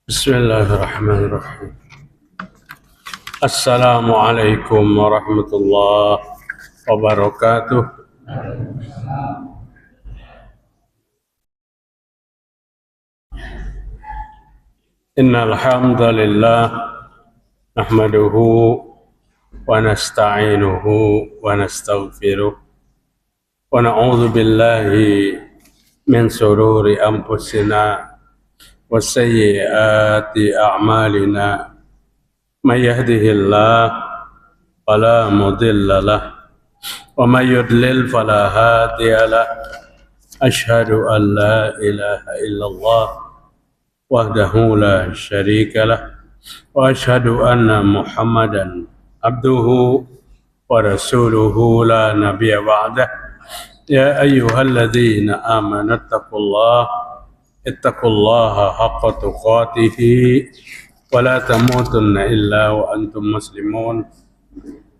Bismillahirrahmanirrahim. Assalamualaikum warahmatullahi wabarakatuh. Innal hamdalillah nahmaduhu wa nasta'inuhu wa nastaghfiruh wa na'udzu billahi min shururi anfusina wa sayyiati a'malina. Man yahdihillahu fala mudilla lahu wa man yudlil fala hadiya lahu. Asyhadu an la ilaha illallah wahdahu la syarika lah wa asyhadu anna Muhammadan abduhu wa rasuluhu la nabiyya ba'dah. Ya ayyuhalladzina amanu ittaqullaha haqqa tuqatih wa la tamutunna illa wa antum muslimun.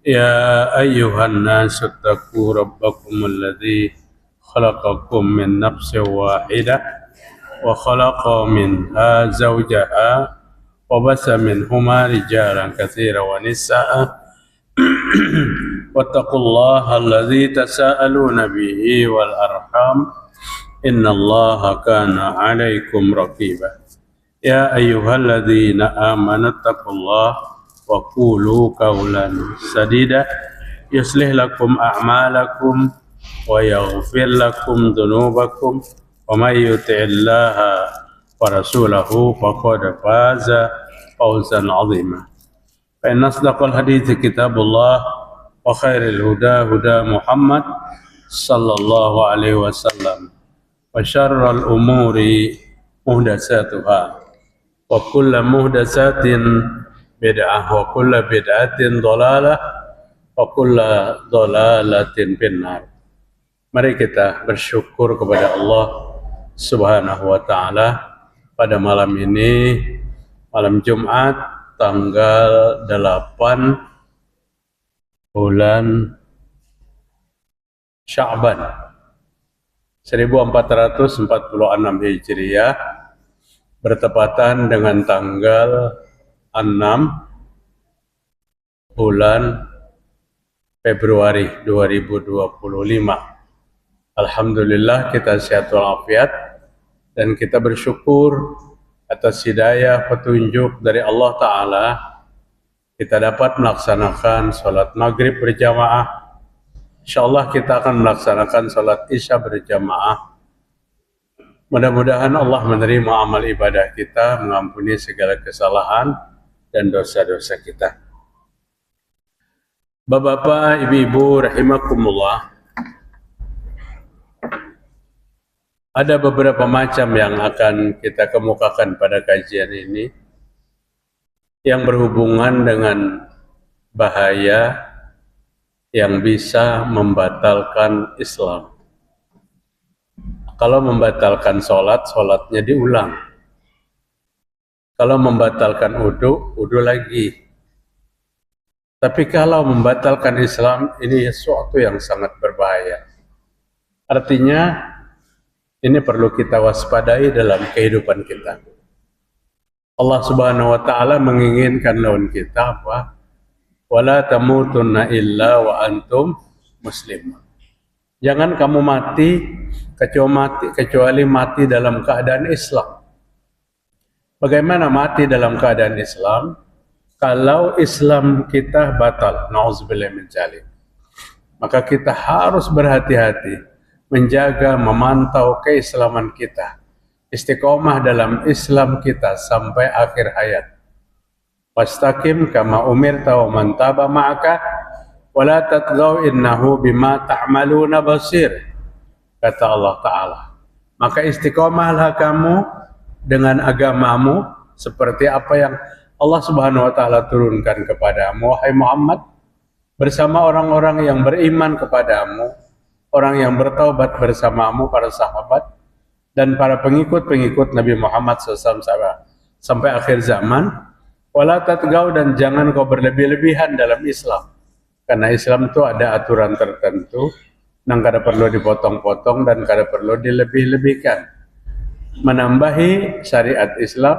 Ya ayyuhan nasu ittaqu rabbakumul ladzi khalaqakum min nafsin wahidah wa khalaqa minha zawjaha wa basa minhuma rijalan katsiran wa nisaa'a wattaqullaha alladzi tasaaluna bihi wal arham innallaha kana 'alaikum raqiba. Ya ayyuhalladzina amanu taqullaha wa qulu qawlan sadida yuslih lakum a'malakum wa yaghfir lakum dhunubakum wa may yuti'illaha wa rasulahu faqad faza fawzan 'azima. Fa inna asdaqal hadithi kitabullah wa khairil huda huda Muhammad sallallahu alaihi wasallam wa syarrul umuri muhdatsatuha wa kullu muhdatsatin bid'ah wa kullu bid'atin dhalalah wa kullu dhalalatin finnar. Mari kita bersyukur kepada Allah Subhanahu wa ta'ala pada malam ini, malam Jumat tanggal 8 bulan Sya'ban 1446 Hijriah, bertepatan dengan tanggal 6 bulan Februari 2025. Alhamdulillah kita sehat walafiat dan kita bersyukur atas hidayah petunjuk dari Allah Ta'ala. Kita dapat melaksanakan sholat maghrib berjamaah. InsyaAllah kita akan melaksanakan sholat isya berjamaah. Mudah-mudahan Allah menerima amal ibadah kita, mengampuni segala kesalahan dan dosa-dosa kita. Bapak-bapak, ibu-ibu rahimakumullah, ada beberapa macam yang akan kita kemukakan pada kajian ini yang berhubungan dengan bahaya yang bisa membatalkan Islam. Kalau membatalkan sholat, sholatnya diulang. Kalau membatalkan wudu, wudu lagi. Tapi kalau membatalkan Islam, ini sesuatu yang sangat berbahaya. Artinya, ini perlu kita waspadai dalam kehidupan kita. Allah Subhanahu wa ta'ala menginginkan lawan kita apa? Wala tamutunna illa wa antum muslimun. Jangan kamu mati kecuali mati dalam keadaan Islam. Bagaimana mati dalam keadaan Islam? Kalau Islam kita batal, na'udzubillah min dzalik, maka kita harus berhati-hati menjaga, memantau keislaman kita, istiqomah dalam Islam kita sampai akhir hayat. Wastaqim kama umirta wa man taba ma'aka wala tatghaw innahu bima ta'maluna basir, kata Allah Ta'ala. Maka istiqomahlah kamu dengan agamamu seperti apa yang Allah Subhanahu wa Ta'ala turunkan kepadamu, wahai Muhammad, bersama orang-orang yang beriman kepadamu, orang yang bertaubat bersamamu, para sahabat dan para pengikut-pengikut Nabi Muhammad SAW sampai akhir zaman. Wala tatghaw, dan jangan kau berlebih-lebihan dalam Islam, karena Islam itu ada aturan tertentu yang kada perlu dipotong-potong dan kada perlu dilebih-lebihkan. Menambahi syariat Islam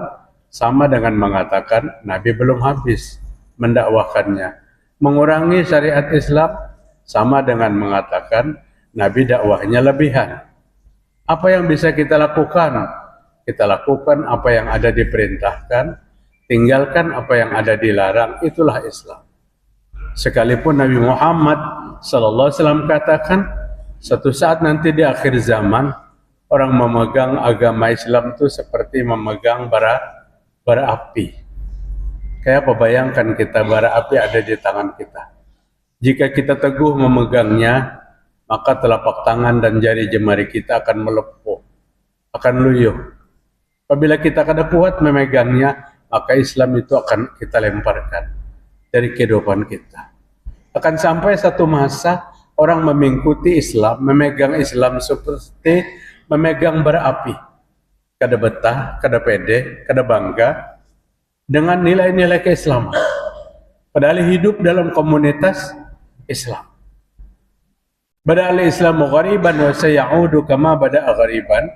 sama dengan mengatakan Nabi belum habis mendakwahkannya. Mengurangi syariat Islam sama dengan mengatakan Nabi dakwahnya lebihan. Apa yang bisa kita lakukan? Kita lakukan apa yang ada diperintahkan, tinggalkan apa yang ada dilarang. Itulah Islam. Sekalipun Nabi Muhammad sallallahu alaihi wasallam katakan suatu saat nanti di akhir zaman orang memegang agama Islam itu seperti memegang bara api. Kayak apa, bayangkan kita, bara api ada di tangan kita. Jika kita teguh memegangnya, maka telapak tangan dan jari jemari kita akan melepuh, akan luyuh. Apabila kita kada kuat memegangnya, maka Islam itu akan kita lemparkan dari kehidupan kita. Akan sampai satu masa orang mengikuti Islam, memegang Islam seperti memegang bara api. Kada betah, kada pede, kada bangga dengan nilai-nilai keislaman. Padahal hidup dalam komunitas Islam. Bada'al Islamu ghariban wa sayaudu kama bada'a ghariban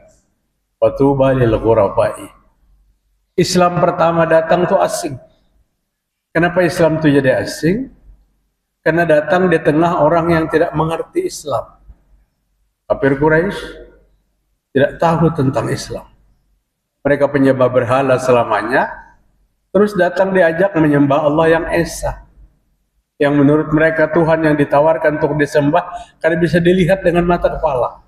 wa tuba lil ghurabai. Islam pertama datang itu asing. Kenapa Islam itu jadi asing? Karena datang di tengah orang yang tidak mengerti Islam. Kafir Quraisy tidak tahu tentang Islam. Mereka penyembah berhala selamanya, terus datang diajak menyembah Allah yang Esa, yang menurut mereka Tuhan yang ditawarkan untuk disembah karena bisa dilihat dengan mata kepala.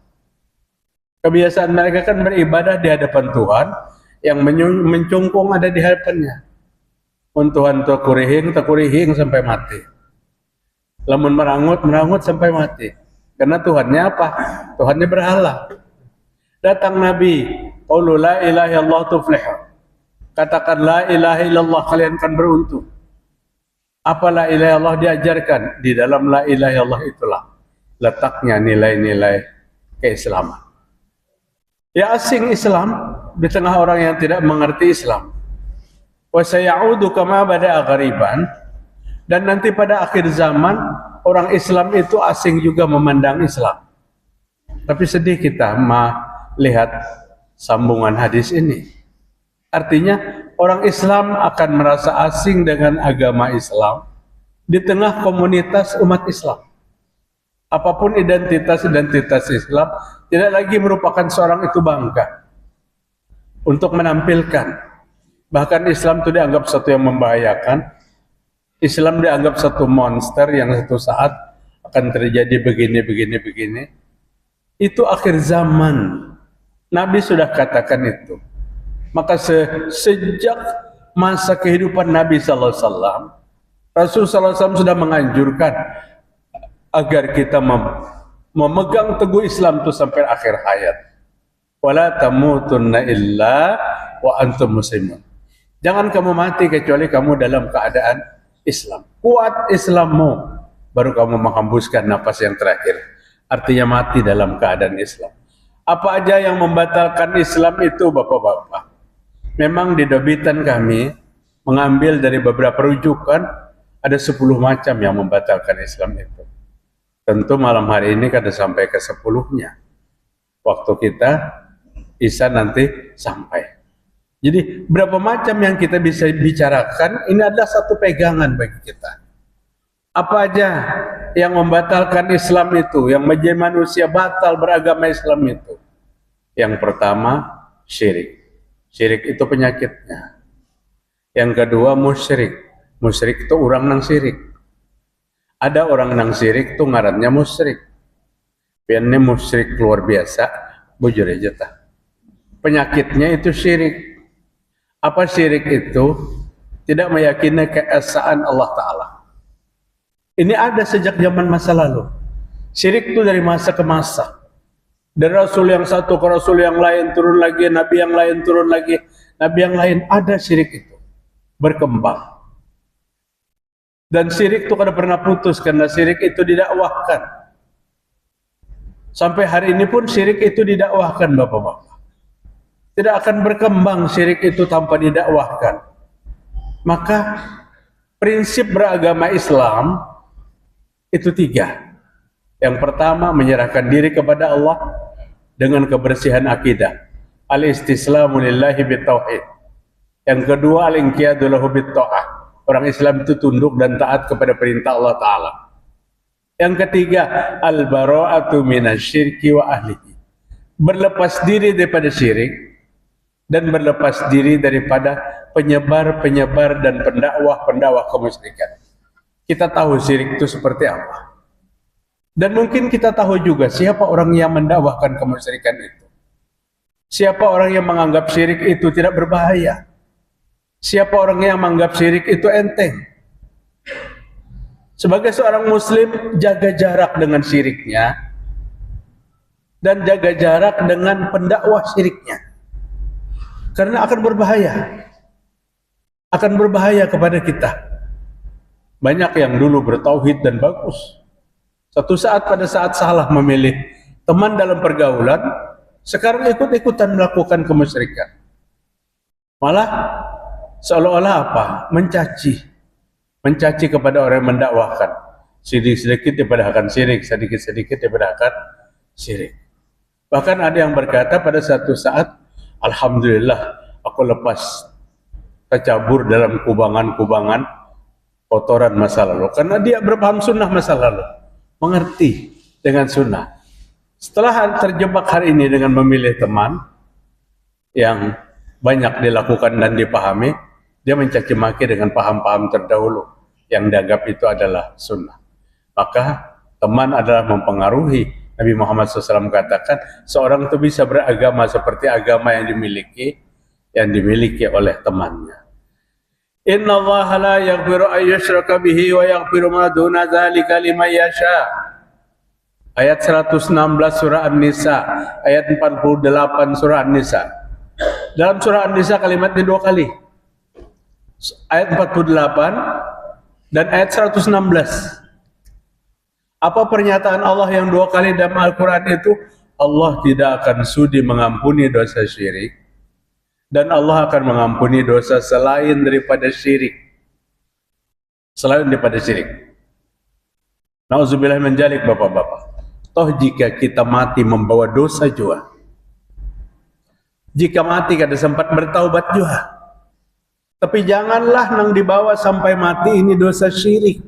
Kebiasaan mereka kan beribadah di hadapan Tuhan, yang mencungkung ada di hadapannya. Tuhan tekurihing sampai mati. Lamun merangut sampai mati. Karena Tuhannya apa? Tuhannya berhala. Datang Nabi, qaulu la ilaha illallah tuflihu. Katakan la ilaha illallah, kalian akan beruntung. Apa la ilaha illallah diajarkan? Di dalam la ilaha illallah itulah letaknya nilai-nilai keislaman. Ya, asing Islam di tengah orang yang tidak mengerti Islam. Wa sayaudu kama bada'a ghariban, dan nanti pada akhir zaman orang Islam itu asing juga memandang Islam. Tapi sedih kita melihat sambungan hadis ini. Artinya orang Islam akan merasa asing dengan agama Islam di tengah komunitas umat Islam. Apapun identitas Islam, tidak lagi merupakan seorang itu bangga untuk menampilkan. Bahkan Islam itu dianggap satu yang membahayakan. Islam dianggap satu monster yang satu saat akan terjadi begini. Itu akhir zaman. Nabi sudah katakan itu. Maka sejak masa kehidupan Nabi sallallahu alaihi wasallam, Rasul sallallahu alaihi wasallam sudah menganjurkan agar kita memegang teguh Islam itu sampai akhir hayat. Wala tamutunna illa wa antum muslimun. Jangan kamu mati kecuali kamu dalam keadaan Islam. Kuat Islammu, baru kamu menghembuskan nafas yang terakhir. Artinya mati dalam keadaan Islam. Apa aja yang membatalkan Islam itu, bapak-bapak? Memang di dobitan kami mengambil dari beberapa rujukan, ada 10 macam yang membatalkan Islam itu. Tentu malam hari ini kada sampai ke 10-nya. Waktu kita Isya nanti sampai. Jadi berapa macam yang kita bisa bicarakan, ini adalah satu pegangan bagi kita. Apa aja yang membatalkan Islam itu, yang menjadi manusia batal beragama Islam itu? Yang pertama, syirik. Syirik itu penyakitnya. Yang kedua, musyrik. Musyrik itu orang nang syirik. Ada orang nang syirik itu ngarannya musyrik. Biarnya musyrik luar biasa, bujur aja tak. Penyakitnya itu syirik. Apa syirik itu? Tidak meyakini keesaan Allah Ta'ala. Ini ada sejak zaman masa lalu. Syirik itu dari masa ke masa. Dari Rasul yang satu ke Rasul yang lain turun lagi, Nabi yang lain turun lagi, Nabi yang lain, ada syirik itu berkembang. Dan syirik itu kada pernah putus karena syirik itu didakwahkan. Sampai hari ini pun syirik itu didakwahkan, Bapak-bapak. Tidak akan berkembang syirik itu tanpa didakwahkan. Maka prinsip beragama Islam itu 3. Yang pertama, menyerahkan diri kepada Allah dengan kebersihan akidah. Al-istislamu lillahi bitauhid. Yang kedua, al-inqiyadu lahu bitta'ah. Orang Islam itu tunduk dan taat kepada perintah Allah Ta'ala. Yang ketiga, al-bara'atu minasyirki wa ahlihi. Berlepas diri daripada syirik dan berlepas diri daripada penyebar-penyebar dan pendakwah-pendakwah kemusyrikan. Kita tahu syirik itu seperti apa. Dan mungkin kita tahu juga siapa orang yang mendakwahkan kemusyrikan itu. Siapa orang yang menganggap syirik itu tidak berbahaya. Siapa orang yang menganggap syirik itu enteng. Sebagai seorang muslim, jaga jarak dengan syiriknya dan jaga jarak dengan pendakwah syiriknya. Karena akan berbahaya. Akan berbahaya kepada kita. Banyak yang dulu bertauhid dan bagus. Satu saat pada saat salah memilih teman dalam pergaulan, sekarang ikut-ikutan melakukan kemusyrikan. Malah seolah-olah apa? Mencaci kepada orang yang mendakwahkan. Sedikit-sedikit dipadahkan syirik, sedikit-sedikit dipadahkan syirik. Bahkan ada yang berkata pada satu saat, alhamdulillah aku lepas tercabur dalam kubangan-kubangan kotoran masa lalu. Karena dia berpaham sunnah masa lalu. Mengerti dengan sunnah. Setelah terjebak hari ini dengan memilih teman yang banyak dilakukan dan dipahami, dia mencaci maki dengan paham-paham terdahulu yang dianggap itu adalah sunnah. Maka teman adalah mempengaruhi. Nabi Muhammad SAW katakan, seorang itu bisa beragama seperti agama yang dimiliki oleh temannya. Inna Allah la yaghfiru an yushraka bihi wa yaghfiru ma duna dzalika liman yasha. Ayat 116 surah An-Nisa, ayat 48 surah An-Nisa. Dalam surah An-Nisa kalimatnya 2 kali. Ayat 48 dan ayat 116. Apa pernyataan Allah yang 2 kali dalam Al-Quran itu? Allah tidak akan sudi mengampuni dosa syirik. Dan Allah akan mengampuni dosa selain daripada syirik. Selain daripada syirik. Nauzubillah min dzalik, Bapak-bapak. Toh jika kita mati membawa dosa juga. Jika mati kada sempat bertaubat juga. Tapi janganlah nang dibawa sampai mati ini dosa syirik.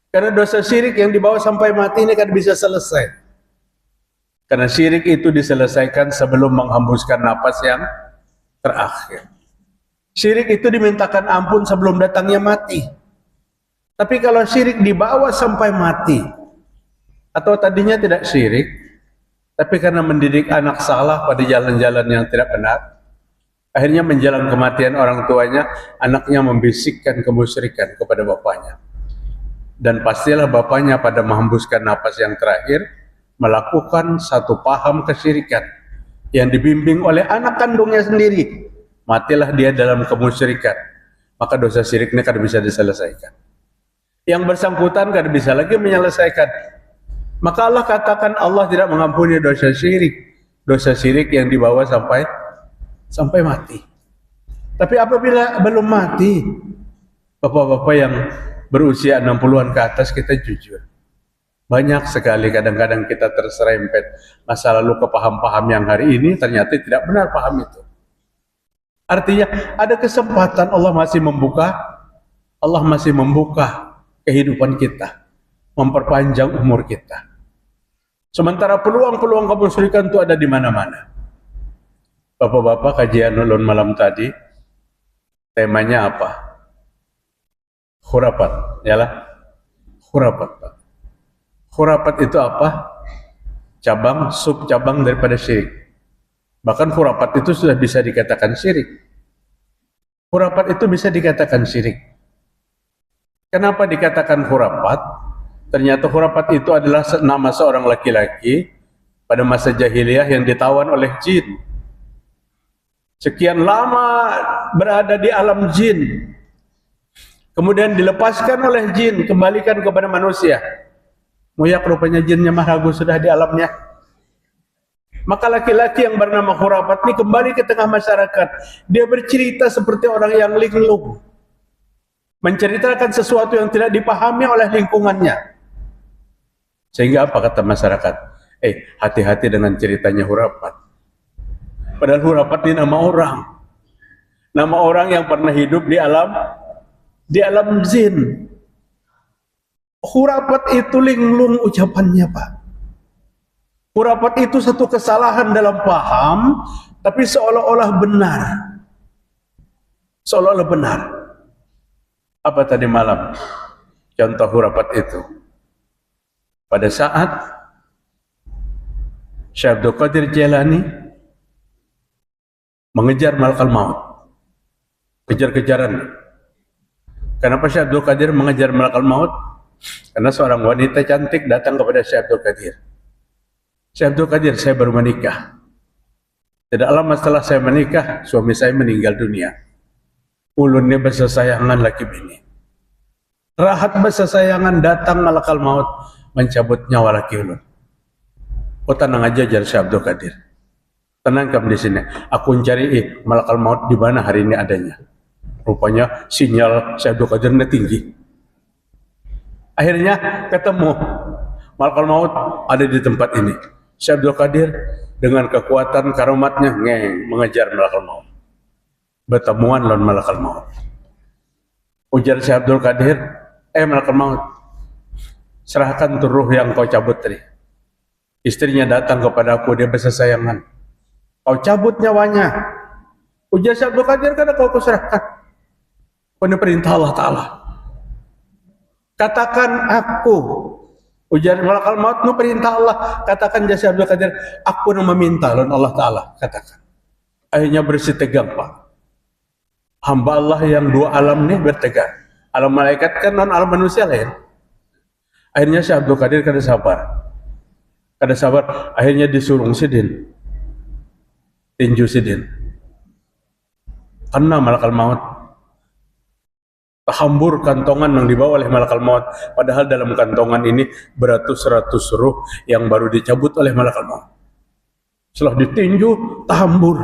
Karena dosa syirik yang dibawa sampai mati ini kan bisa selesai. Karena syirik itu diselesaikan sebelum menghembuskan napas yang terakhir. Syirik itu dimintakan ampun sebelum datangnya mati. Tapi kalau syirik dibawa sampai mati, atau tadinya tidak syirik, tapi karena mendidik anak salah pada jalan-jalan yang tidak benar, akhirnya menjelang kematian orang tuanya, anaknya membisikkan kemusyrikan kepada bapaknya. Dan pastilah bapaknya pada menghembuskan napas yang terakhir, melakukan satu paham kesyirikan yang dibimbing oleh anak kandungnya sendiri. Matilah dia dalam kemusyrikan. Maka dosa syirik ini kan bisa diselesaikan. Yang bersangkutan kan bisa lagi menyelesaikan. Maka Allah katakan Allah tidak mengampuni dosa syirik. Dosa syirik yang dibawa sampai mati. Tapi apabila belum mati, bapak-bapak yang berusia 60-an ke atas, kita jujur. Banyak sekali kadang-kadang kita terserempet masa lalu ke paham-paham yang hari ini ternyata tidak benar paham itu. Artinya ada kesempatan Allah masih membuka kehidupan kita, memperpanjang umur kita. Sementara peluang-peluang kemusyrikan itu ada di mana-mana. Bapak-bapak, kajian ulun malam tadi temanya apa? Khurafat, yalah. Khurafat, Pak. Khurafat itu apa? Cabang, sub-cabang daripada syirik. Bahkan khurafat itu sudah bisa dikatakan syirik. Khurafat itu bisa dikatakan syirik. Kenapa dikatakan khurafat? Ternyata khurafat itu adalah nama seorang laki-laki pada masa jahiliyah yang ditawan oleh jin. Sekian lama berada di alam jin, kemudian dilepaskan oleh jin, kembalikan kepada manusia. Muyak rupanya jinnya mah ragu sudah di alamnya. Maka laki-laki yang bernama khurafat ini kembali ke tengah masyarakat. Dia bercerita seperti orang yang linglung, menceritakan sesuatu yang tidak dipahami oleh lingkungannya. Sehingga apa kata masyarakat? Hati-hati dengan ceritanya khurafat. Padahal khurafat ini nama orang. Nama orang yang pernah hidup di alam jin. Khurafat itu linglung ucapannya, Pak. Khurafat itu satu kesalahan dalam paham, tapi seolah-olah benar. Seolah-olah benar. Apa tadi malam contoh khurafat itu? Pada saat Syekh Abdul Qadir Jailani mengejar malakal maut, kejar-kejaran. Kenapa Syekh Abdul Qadir mengejar malakal maut? Karena seorang wanita cantik datang kepada Syekh Abdul Qadir. Syekh Abdul Qadir, saya baru menikah. Tidak lama setelah saya menikah, suami saya meninggal dunia. Ulunnya bersesayangan laki bini. Rahat bersesayangan, datang malakal maut mencabut nyawa laki ulun. Oh tenang aja, jar Syekh Abdul Qadir. Tenang kamu di sini. Aku mencari malakal maut di mana hari ini adanya. Rupanya sinyal Syekh Abdul Qadir tinggi. Akhirnya ketemu malakal maut ada di tempat ini. Syekh Abdul Qadir dengan kekuatan karomatnya mengejar malakal maut. Bertemuan lawan malakal maut. Ujar Syekh Abdul Qadir, malakal maut, serahkan tuh ruh yang kau cabut tadi. Istrinya datang kepada aku, dia bersesayangan. Kau cabut nyawanya. Ujar Syekh Abdul Qadir, karena kau kuserahkan. Ini perintah Allah Ta'ala. Katakan aku. Ujar malakal maut, nu perintah Allah. Katakan Syekh Abdul Qadir, aku nu meminta lawan Allah Ta'ala. Katakan. Akhirnya bersih tegang, Pak. Hamba Allah yang dua alam ini bertegang. Alam malaikat kan non alam manusia lain. Akhirnya Syekh Abdul Qadir kada sabar. Kada sabar, akhirnya disuruh sidin. Tinju sidin. Kena malakal maut. Hambur kantongan yang dibawa oleh malakal maut. Padahal dalam kantongan ini beratus-ratus ruh yang baru dicabut oleh malakal maut. Setelah ditinju, tahambur.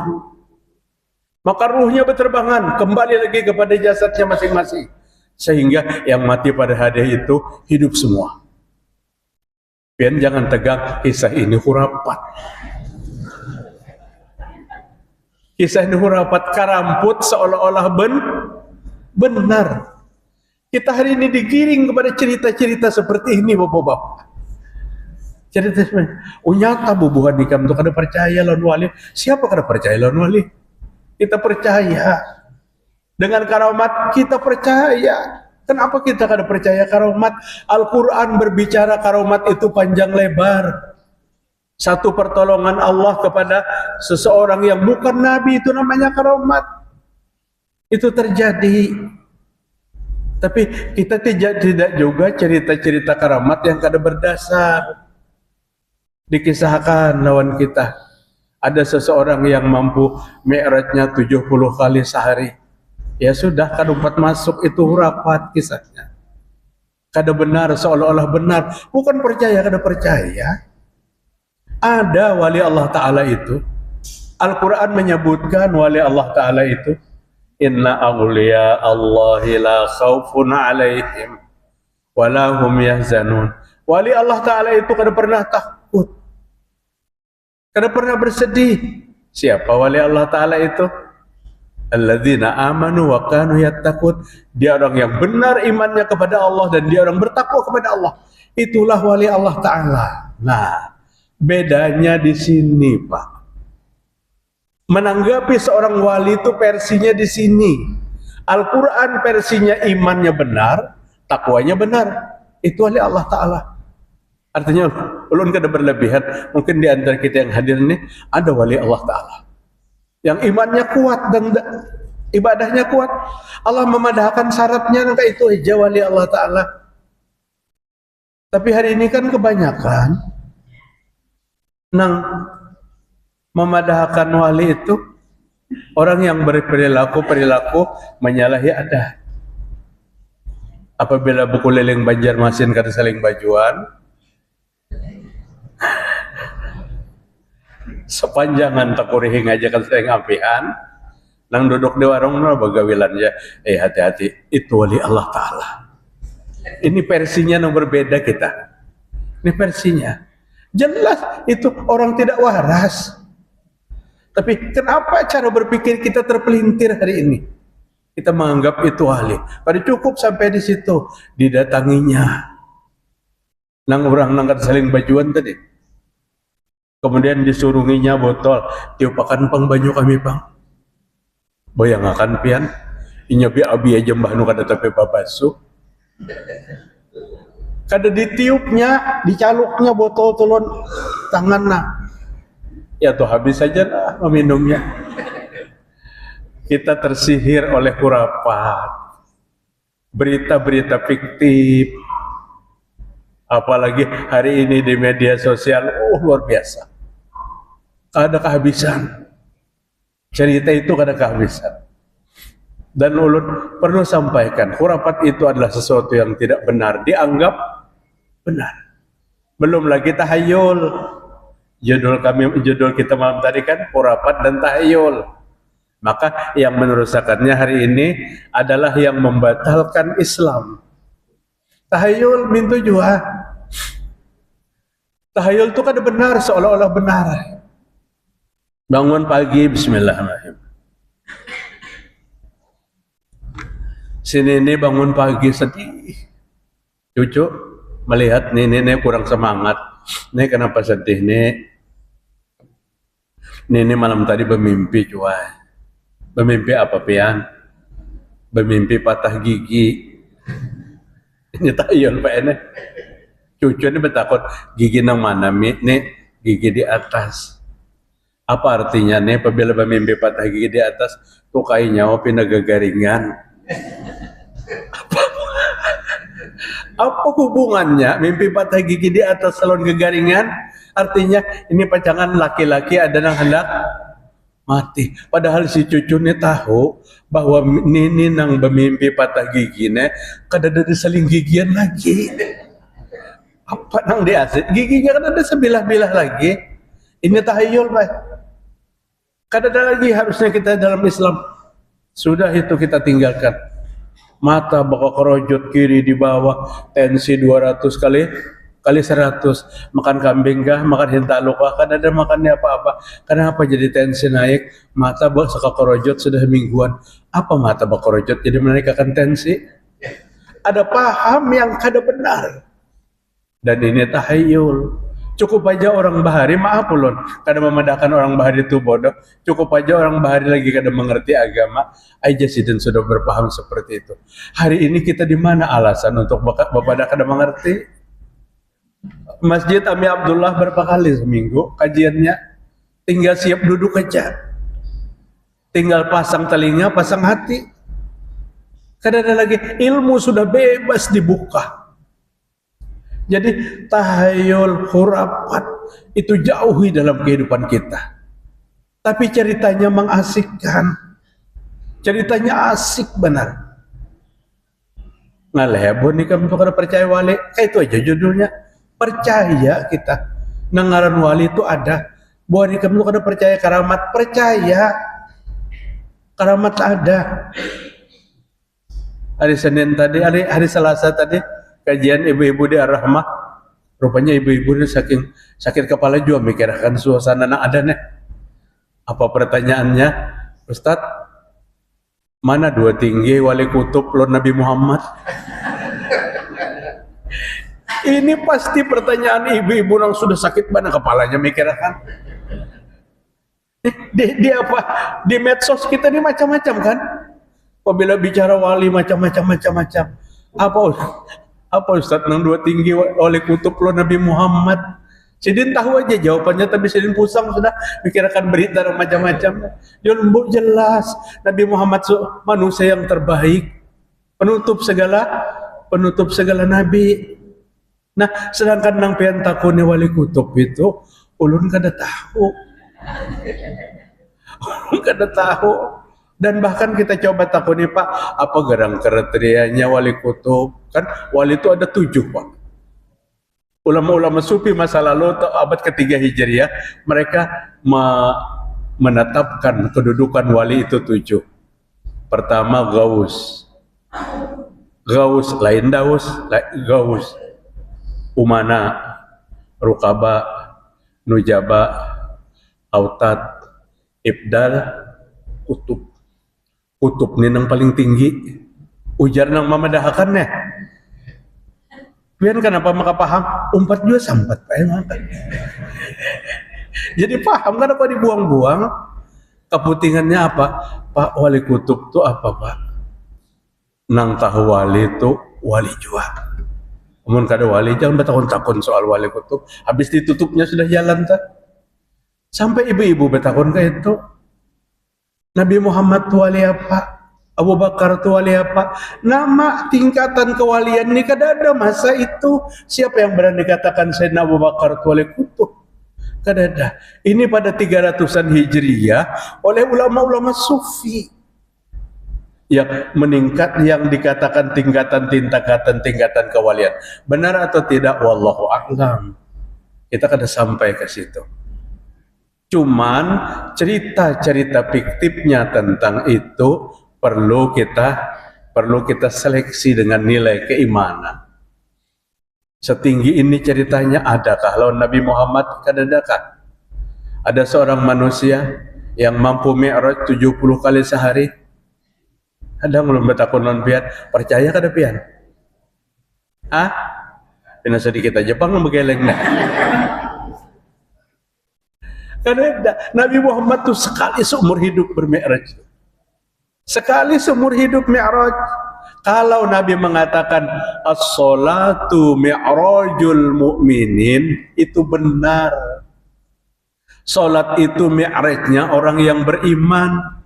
Maka ruhnya berterbangan, kembali lagi kepada jasadnya masing-masing. Sehingga yang mati pada hari itu hidup semua. Pian jangan tegang, kisah ini khurafat. Kisah ini khurafat, karamput seolah-olah benar. Kita hari ini digiring kepada cerita-cerita seperti ini, Bapak-bapak. Cerita sebenarnya, nyata bubuhan nikam itu kada percaya lawan wali. Siapa kada percaya lawan wali? Kita percaya dengan karamat, kita percaya. Kenapa kita kada percaya karamat? Al-Quran berbicara karamat itu panjang lebar. Satu pertolongan Allah kepada seseorang yang bukan Nabi, itu namanya karamat. Itu terjadi. Tapi kita tidak juga cerita-cerita karamat yang kada berdasar. Dikisahkan lawan kita. Ada seseorang yang mampu mi'rajnya 70 kali sehari. Ya sudah, kada dapat masuk, itu khurafat kisahnya. Kada benar, seolah-olah benar. Bukan percaya, kada percaya. Ada wali Allah Ta'ala itu. Al-Quran menyebutkan wali Allah Ta'ala itu. Inna awliya Allahi la khawfun alaihim wa la hum yahzanun. Wali Allah Ta'ala itu kada pernah takut. Kada pernah bersedih. Siapa wali Allah Ta'ala itu? Alladzina amanu wa kanu yattaqun. Dia orang yang benar imannya kepada Allah dan dia orang bertakwa kepada Allah. Itulah wali Allah Ta'ala. Nah, bedanya di sini, Pak. Menanggapi seorang wali itu versinya di sini. Al-Quran versinya imannya benar, takwanya benar. Itu wali Allah Ta'ala. Artinya ulun kada berlebihan. Mungkin di antara kita yang hadir ini ada wali Allah Ta'ala yang imannya kuat dan ibadahnya kuat. Allah memadahkan syaratnya, maka itu aja wali Allah Ta'ala. Tapi hari ini kan kebanyakan nang memadahkan wali itu orang yang berperilaku menyalahi adat. Apabila buku leleng Banjarmasin kada saling bajuan, sepanjangan takurihi aja kan saling ampihan, nang duduk di warung no bagawilan ya, hati-hati, itu wali Allah Ta'ala. Ini versinya yang berbeda kita. Ini versinya. Jelas itu orang tidak waras. Tapi kenapa cara berpikir kita terpelintir hari ini? Kita menganggap itu wali. Pada cukup sampai di situ, didatanginya. Nang orang nangkat saling bajuan tadi. Kemudian disurunginya botol, tiupakan pang baju kami pang. Bayangakan pian, inyabi abi aja mbah nu kada tapi babasu. Kada ditiupnya, dicaluknya botol tulun tanganna. Ya tuh habis saja lah meminumnya. Kita tersihir oleh khurafat, berita-berita fiktif, apalagi hari ini di media sosial, luar biasa. Ada kehabisan. Cerita itu ada kehabisan. Dan ulun perlu sampaikan, khurafat itu adalah sesuatu yang tidak benar, dianggap benar. Belum lagi tahayul. Judul kita malam tadi kan khurafat dan tahayul. Maka yang menerusakannya hari ini adalah yang membatalkan Islam. Tahayul min tujuan. Tahayul itu kan benar, seolah-olah benar. Bangun pagi, bismillahirrahmanirrahim. Si nenek bangun pagi sedih. Cucu melihat nenek kurang semangat. Nek kenapa sedih nek? Nenek malam tadi bermimpi cuy. Bermimpi apa pian? Bermimpi patah gigi. Ini tahayul pak ini. Cucu ini bertakut gigi nang mana nek? Gigi di atas. Apa artinya nih? Apabila bermimpi patah gigi di atas, tuh kayak nyawa pindah gagaringan. Apa hubungannya mimpi patah gigi di atas salon gegaringan? Artinya ini pacangan laki-laki ada yang hendak mati. Padahal si cucu ini tahu bahwa nini nang bermimpi patah gigi nih kada ada saling gigian lagi. Apa nang dia asik? Giginya kan ada sebilah-bilah lagi. Ini tahayul pak. Kada ada lagi harusnya kita dalam Islam. Sudah itu kita tinggalkan. Mata bakal kerojot kiri di bawah, tensi 200 kali 100, makan kambing kah, makan hintalu kah, kan ada makannya apa-apa. Kenapa jadi tensi naik? Mata bakal kerojot sudah mingguan. Apa mata bakal kerojot jadi menaikkan tensi? Ada paham yang kada benar. Dan ini tahayul. Cukup aja orang bahari, maaf ulun, kada memadahkan orang bahari itu bodoh. Cukup aja orang bahari lagi kada mengerti agama, aja sih dan sudah berpaham seperti itu. Hari ini kita di mana alasan untuk bapak kada mengerti? Masjid Ami Abdullah berapa kali seminggu kajiannya? Tinggal siap duduk aja. Tinggal pasang telinga, pasang hati. Kada ada lagi, ilmu sudah bebas dibuka. Jadi tahayul khurafat itu jauhi dalam kehidupan kita. Tapi ceritanya mengasikkan. Ceritanya asik benar. Ngalebon nih kamu kada percaya wali. Itu aja judulnya. Percaya kita. Nangaran wali itu ada. Buat nih kamu kada percaya karamat. Percaya. Karamat ada. Hari Senin tadi, hari Selasa tadi. Kajian ibu-ibu di Ar-Rahmah, rupanya ibu-ibu ini saking sakit kepala juga mikirkan suasana yang ada nih. Apa pertanyaannya? Ustadz, mana dua tinggi wali kutub lo Nabi Muhammad? Ini pasti pertanyaan ibu-ibu yang sudah sakit banget kepalanya mikirkan. Di apa? Di medsos kita ini macam-macam kan? Apabila bicara wali macam-macam. Apa Ustaz nang dua tinggi oleh kutub lo Nabi Muhammad? Sidin tahu aja jawabannya, tapi Sidin pusing sudah pikirkan berita dan macam-macam. Dia lembut jelas. Nabi Muhammad manusia yang terbaik, penutup segala nabi. Nah, sedangkan nang pian takune wali kutub itu, ulun kada tahu. Ulun kada tahu. Dan bahkan kita coba takuni, Pak, apa gerang kriterianya wali kutub? Kan wali itu ada 7, Pak. Ulama-ulama sufi masa lalu abad ketiga Hijriah, mereka menetapkan kedudukan wali itu 7. Pertama Gaus. Gaus lain Daus, Gaus. Umana, Rukaba, Nujaba, Autad, Ibdal, Kutub. Kutub ni yang paling tinggi. Ujar nang mamadahakan nih. Pian kenapa maka paham? Umpat juga sampat Pak. Jadi paham kenapa dibuang-buang? Kepentingannya apa? Pak, wali kutub itu apa, Pak? Nang tahu wali itu wali juga. Namun kada wali jangan bertakun-takun soal wali kutub. Habis ditutupnya sudah jalan tak? Sampai ibu-ibu bertakun ke itu. Nabi Muhammad itu wali apa? Abu Bakar itu wali apa? Nama tingkatan kewalian ini kada ada masa itu. Siapa yang berani katakan Sayyidina Abu Bakar itu wali kutub? Kada ada. Ini pada 300-an Hijriyah oleh ulama-ulama sufi yang meningkat, yang dikatakan tingkatan kewalian. Benar atau tidak? Wallahu a'lam. Kita kada sampai ke situ. Cuman cerita-cerita fiktifnya tentang itu perlu kita seleksi dengan nilai keimanan. Setinggi ini ceritanya adakah lawan Nabi Muhammad? Kadadakah? Ada seorang manusia yang mampu mi'raj 70 kali sehari. Ada belum betakun non pian? Percaya kada pian? Pina sedikit aja Jepang begeleng dah. Karena Nabi Muhammad tuh sekali seumur hidup bermi'raj. Sekali seumur hidup mi'raj. Kalau Nabi mengatakan as-salatu mi'rajul mu'minin, itu benar. Salat itu mi'rajnya orang yang beriman.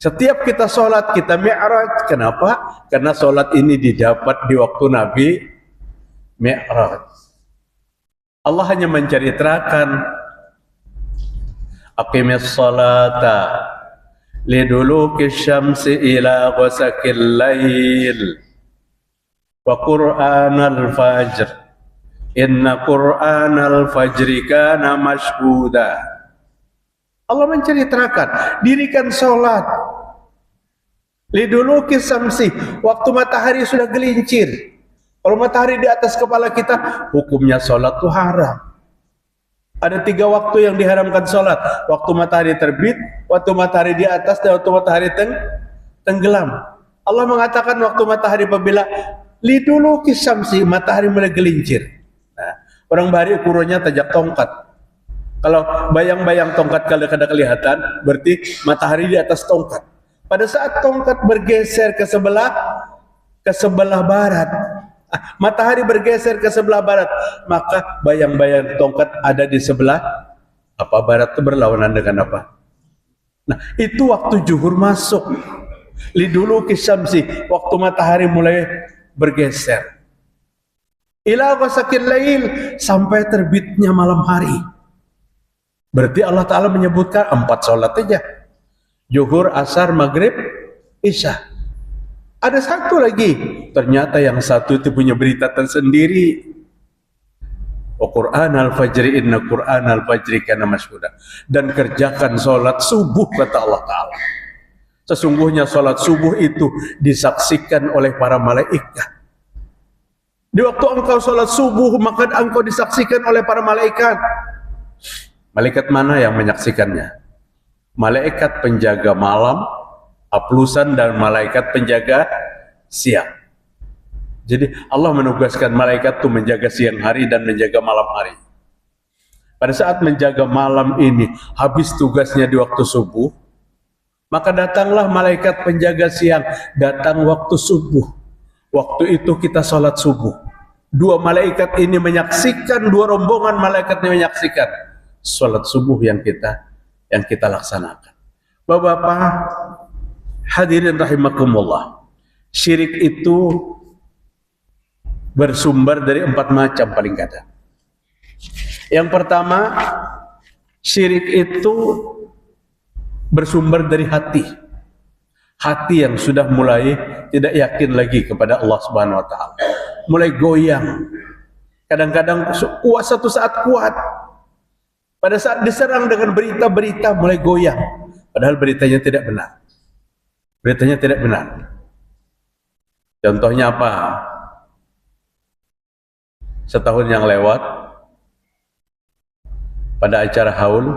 Setiap kita sholat, kita mi'raj. Kenapa? Karena sholat ini didapat di waktu Nabi mi'raj. Allah hanya menceritakan aqimis sholata liduluki syamsi ila ghasakil lail wa qur'anal fajr inna qur'anal fajri kana mashhuda. Allah menceritakan, dirikan sholat liduluki samsi, waktu matahari sudah gelincir. Kalau matahari di atas kepala kita, hukumnya sholat itu haram. Ada 3 waktu yang diharamkan sholat. Waktu matahari terbit, waktu matahari di atas, dan waktu matahari tenggelam. Allah mengatakan waktu matahari apabila liduluki samsi, matahari mulai gelincir. Nah, orang bahari ukurannya tajak tongkat. Kalau bayang-bayang tongkat kalau kada kelihatan, berarti matahari di atas tongkat. Pada saat tongkat bergeser ke sebelah barat, matahari bergeser ke sebelah barat, maka bayang-bayang tongkat ada di sebelah apa? Barat itu berlawanan dengan apa? Nah, itu waktu zuhur masuk. Liduluki syamsi, waktu matahari mulai bergeser. Ila ghasakil lail, sampai terbitnya malam hari. Berarti Allah Ta'ala menyebutkan 4 sholat aja. Zuhur, asar, maghrib, isya. Ada satu lagi. Ternyata yang satu itu punya berita tersendiri. Wa Qur'an al-fajri inna Qur'an al-fajri kana mashhuda. Dan kerjakan sholat subuh, kata Allah Ta'ala. Sesungguhnya sholat subuh itu disaksikan oleh para malaikat. Di waktu engkau sholat subuh, maka engkau disaksikan oleh para malaikat. Malaikat mana yang menyaksikannya? Malaikat penjaga malam, aplusan, dan malaikat penjaga siang. Jadi Allah menugaskan malaikat itu menjaga siang hari dan menjaga malam hari. Pada saat menjaga malam ini, habis tugasnya di waktu subuh, maka datanglah malaikat penjaga siang, datang waktu subuh. Waktu itu kita sholat subuh. Dua malaikat ini menyaksikan, dua rombongan malaikat ini menyaksikan salat subuh yang kita laksanakan. Bapak-bapak hadirin rahimakumullah, syirik itu bersumber dari 4 macam paling kadang. Yang pertama, syirik itu bersumber dari hati. Hati yang sudah mulai tidak yakin lagi kepada Allah Subhanahu wa taala. Mulai goyang. Kadang-kadang kuat, satu saat kuat. Pada saat diserang dengan berita-berita mulai goyang. Padahal beritanya tidak benar. Beritanya tidak benar. Contohnya apa? Setahun yang lewat, pada acara haul,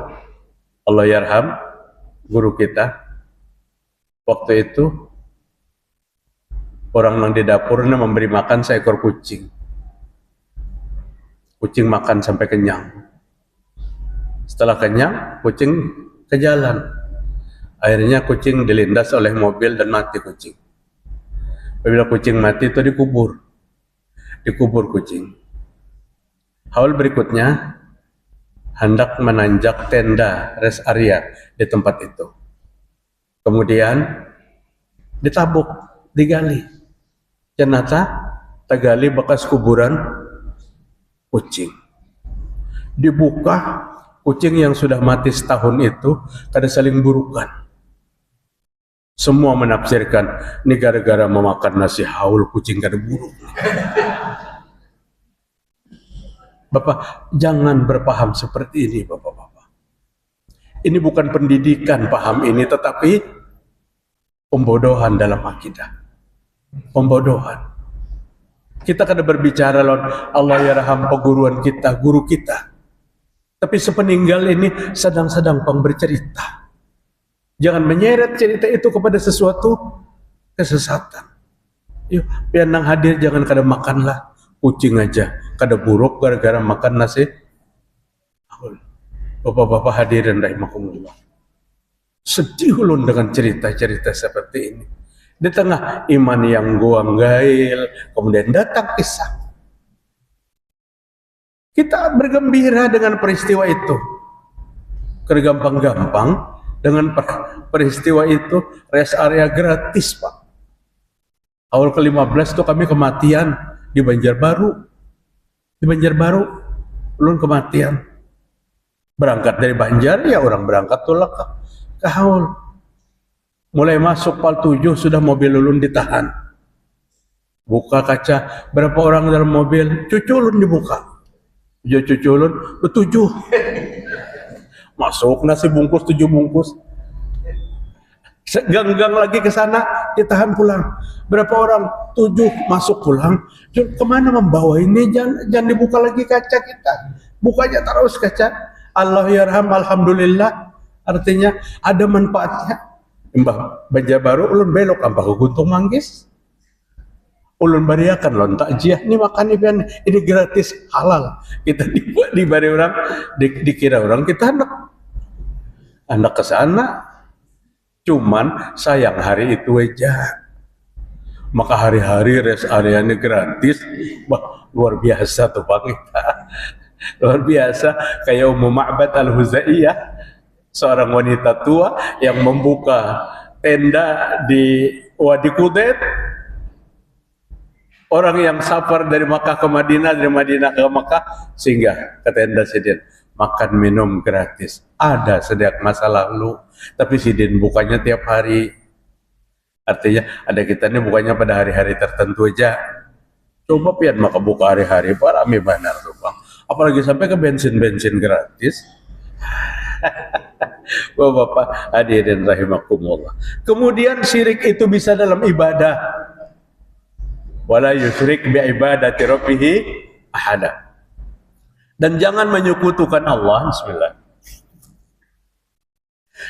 Allah yarham, guru kita, waktu itu orang yang di dapurnya memberi makan seekor kucing. Kucing makan sampai kenyang. Setelah kenyang, kucing ke jalan. Akhirnya kucing dilindas oleh mobil dan mati kucing. Apabila kucing mati itu dikubur kucing. Haul berikutnya hendak menanjak tenda rest area di tempat itu. Kemudian ditabuk, digali. Ternyata tergali bekas kuburan kucing. Dibuka, kucing yang sudah mati setahun itu kada saling burukan. Semua menafsirkan ini gara-gara memakan nasi haul kucing kada buruk. Bapak, jangan berpaham seperti ini, bapak-bapak. Ini bukan pendidikan paham ini, tetapi pembodohan dalam akidah. Pembodohan. Kita kada berbicara lawan Allah yarham peguruan kita, guru kita. Tapi sepeninggal ini sedang-sedang bercerita. Jangan menyeret cerita itu kepada sesuatu kesesatan. Yuk, biar nang hadir jangan kada makanlah kucing aja, kada buruk gara-gara makan nasi. Bapak-bapak hadirin rahimakumullah. Sedih ulun dengan cerita-cerita seperti ini. Di tengah iman yang goang gail, kemudian datang kisah. Kita bergembira dengan peristiwa itu. Gampang-gampang dengan peristiwa itu rest area gratis, Pak. Awal ke-15 itu kami kematian di Banjarbaru. Di Banjarbaru, ulun kematian. Berangkat dari Banjar, ya orang berangkat tulak ke haul. Mulai masuk pal 7 sudah mobil ulun ditahan. Buka kaca, berapa orang dalam mobil? Cucu ulun dibuka. Cucu ulun, 7. Masuk nasi bungkus 7 bungkus. Gang-gang lagi ke sana, ditahan pulang. Berapa orang? 7 masuk pulang. Kemana membawa ini? Jangan dibuka lagi kaca kita. Bukanya terus kaca. Allah yarham, alhamdulillah. Artinya ada manfaatnya. Mbah Banjarbaru ulun belok ampah ke Guntung Manggis. Ulun bariakan lon takjiah ini makan ini gratis halal. Kita dibuat di bari orang dikira orang kita anak ke sana. Cuman sayang hari itu aja. Maka hari-hari rest areanya gratis. Wah, luar biasa tuh Pak kita. Luar biasa kayak Ummu Ma'bad Al-Huzaiyah, seorang wanita tua yang membuka tenda di Wadi Qudet. Orang yang safar dari Makkah ke Madinah, dari Madinah ke Makkah, singgah ke tenda Sidin. Makan minum gratis. Ada sejak masa lalu. Tapi Sidin bukanya tiap hari. Artinya ada kita ini bukanya pada hari-hari tertentu aja. Coba pian maka buka hari-hari, Pak, rame benar tuh Bang. Apalagi sampai ke bensin-bensin gratis. Bapak hadirin rahimakumullah. Kemudian syirik itu bisa dalam ibadah. Wala yusyrik bi ibadati rabbih ahada. Dan jangan menyekutukan Allah, bismillah,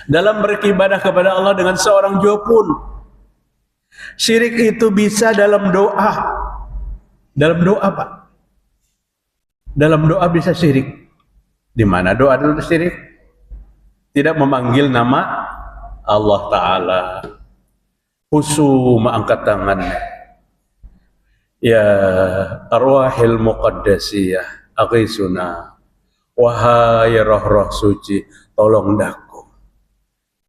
dalam beribadah kepada Allah dengan seorang jua pun. Syirik itu bisa dalam doa. Dalam doa, Pak. Dalam doa bisa syirik. Di mana doa itu syirik? Tidak memanggil nama Allah Ta'ala. Khusyuk mengangkat tangannya. Ya arwahil muqaddasiyah aghisuna, wahai roh-roh suci tolong daku.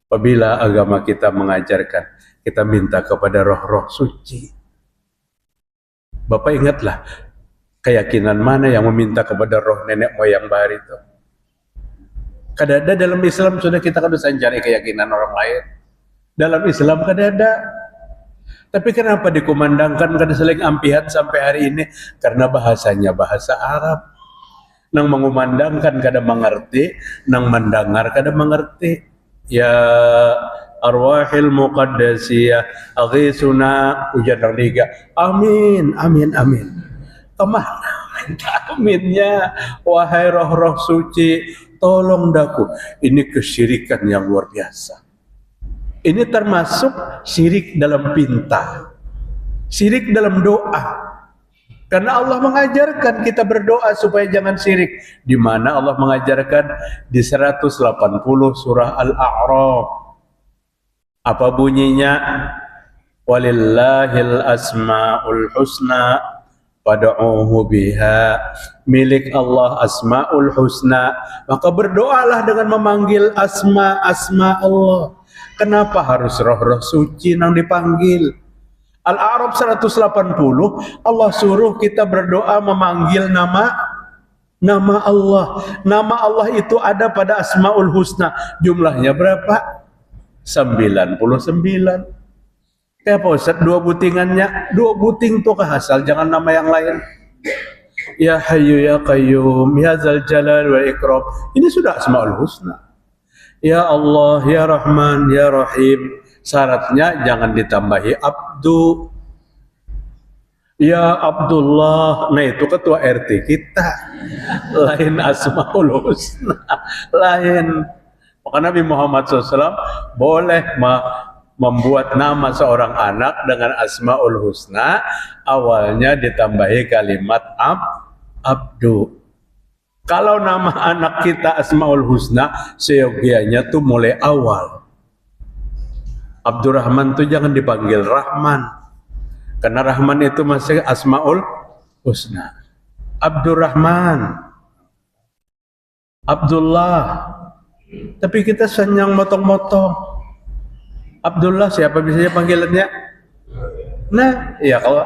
Apabila agama kita mengajarkan kita minta kepada roh-roh suci, Bapak ingatlah keyakinan mana yang meminta kepada roh nenek moyang bahar itu. Kadada dalam Islam sudah kita kan bisa cari keyakinan orang lain. Dalam Islam kadada. Tapi kenapa dikumandangkan kada seling ampihat sampai hari ini? Karena bahasanya bahasa Arab. Nang mengumandangkan kada mengerti, nang mendengar kada mengerti. Ya arwahil muqaddasiyah aghisuna, ujar nang liga. Amin, amin, amin. Kemana aminnya? Wahai roh-roh suci, tolong daku. Ini kesyirikan yang luar biasa. Ini termasuk syirik dalam pinta, syirik dalam doa. Karena Allah mengajarkan kita berdoa supaya jangan syirik. Di mana Allah mengajarkan di 180 surah Al-A'raf. Apa bunyinya? Walillahil asma'ul husna fad'uhu biha. Milik Allah asma'ul husna, maka berdoalah dengan memanggil asma Allah. Kenapa harus roh-roh suci yang dipanggil? Al-A'raf 180, Allah suruh kita berdoa memanggil nama Allah. Nama Allah itu ada pada Asmaul Husna. Jumlahnya berapa? 99. Kayak Pak Ustaz, 2 butingannya, 2 buting tuh asal, jangan nama yang lain. Ya Hayyu ya Qayyum, ya Dzal Jalal wal Ikram. Ini sudah Asmaul Husna. Ya Allah, ya Rahman, ya Rahim. Syaratnya jangan ditambahi abdu. Ya Abdullah. Nah itu ketua RT kita. Lain Asmaul Husna. Lain. Maka Nabi Muhammad SAW boleh membuat nama seorang anak dengan Asmaul Husna. Awalnya ditambahi kalimat abdu. Kalau nama anak kita Asmaul Husna, seyogianya tuh mulai awal. Abdurrahman tuh jangan dipanggil Rahman. Karena Rahman itu masih Asmaul Husna. Abdurrahman, Abdullah. Tapi kita senyang motong-motong. Abdullah siapa biasanya panggilannya? Nah, ya kalau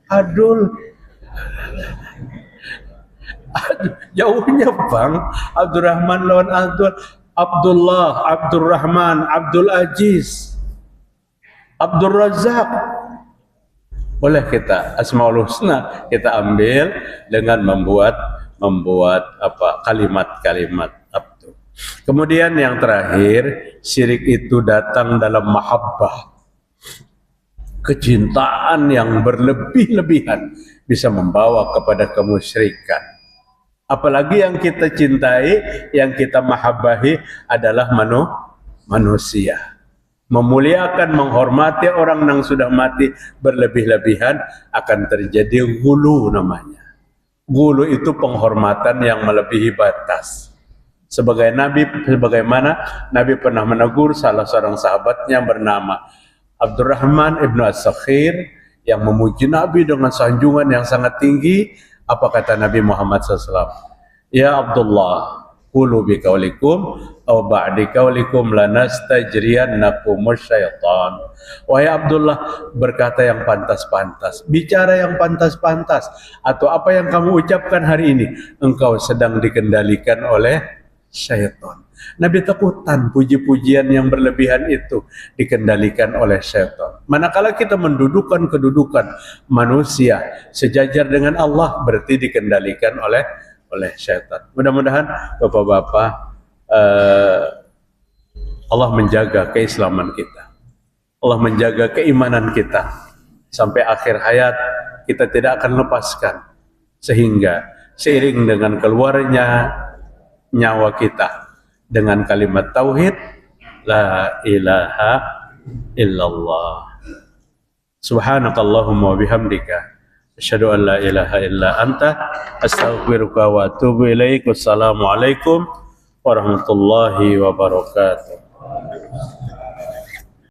Adul. Jauhnya bang, Abdurrahman lawan Abdullah, Abdurrahman, Abdul Aziz, Abdul Razak. Boleh kita Asmaul Husna kita ambil dengan membuat kalimat-kalimat abdu. Kemudian yang terakhir, syirik itu datang dalam mahabbah. Kecintaan yang berlebih-lebihan bisa membawa kepada kemusyrikan. Apalagi yang kita cintai, yang kita mahabbahi adalah manusia. Memuliakan, menghormati orang yang sudah mati berlebih-lebihan akan terjadi ghulu namanya. Ghulu itu penghormatan yang melebihi batas. Sebagaimana Nabi pernah menegur salah seorang sahabatnya bernama Abdurrahman ibnu As-Sakhir yang memuji Nabi dengan sanjungan yang sangat tinggi. Apa kata Nabi Muhammad SAW? Ya Abdullah, qulu bi qaulikum aw ba'di qaulikum lanastajriyannakumus syaitan. Wahai Abdullah, berkata yang pantas-pantas, bicara yang pantas-pantas, atau apa yang kamu ucapkan hari ini, engkau sedang dikendalikan oleh syaitan. Nabi takutan puji-pujian yang berlebihan itu dikendalikan oleh syaitan. Manakala kita mendudukan kedudukan manusia sejajar dengan Allah, berarti dikendalikan oleh syaitan. Mudah-mudahan Bapak-bapak Allah menjaga keislaman kita, Allah menjaga keimanan kita sampai akhir hayat. Kita tidak akan lepaskan, sehingga seiring dengan keluarnya nyawa kita dengan kalimat tauhid la ilaha illallah. Subhanakallahumma wa bihamdika asyhadu an la ilaha illa anta astaghfiruka wa atubu ilaik. Wassalamualaikum warahmatullahi wabarakatuh.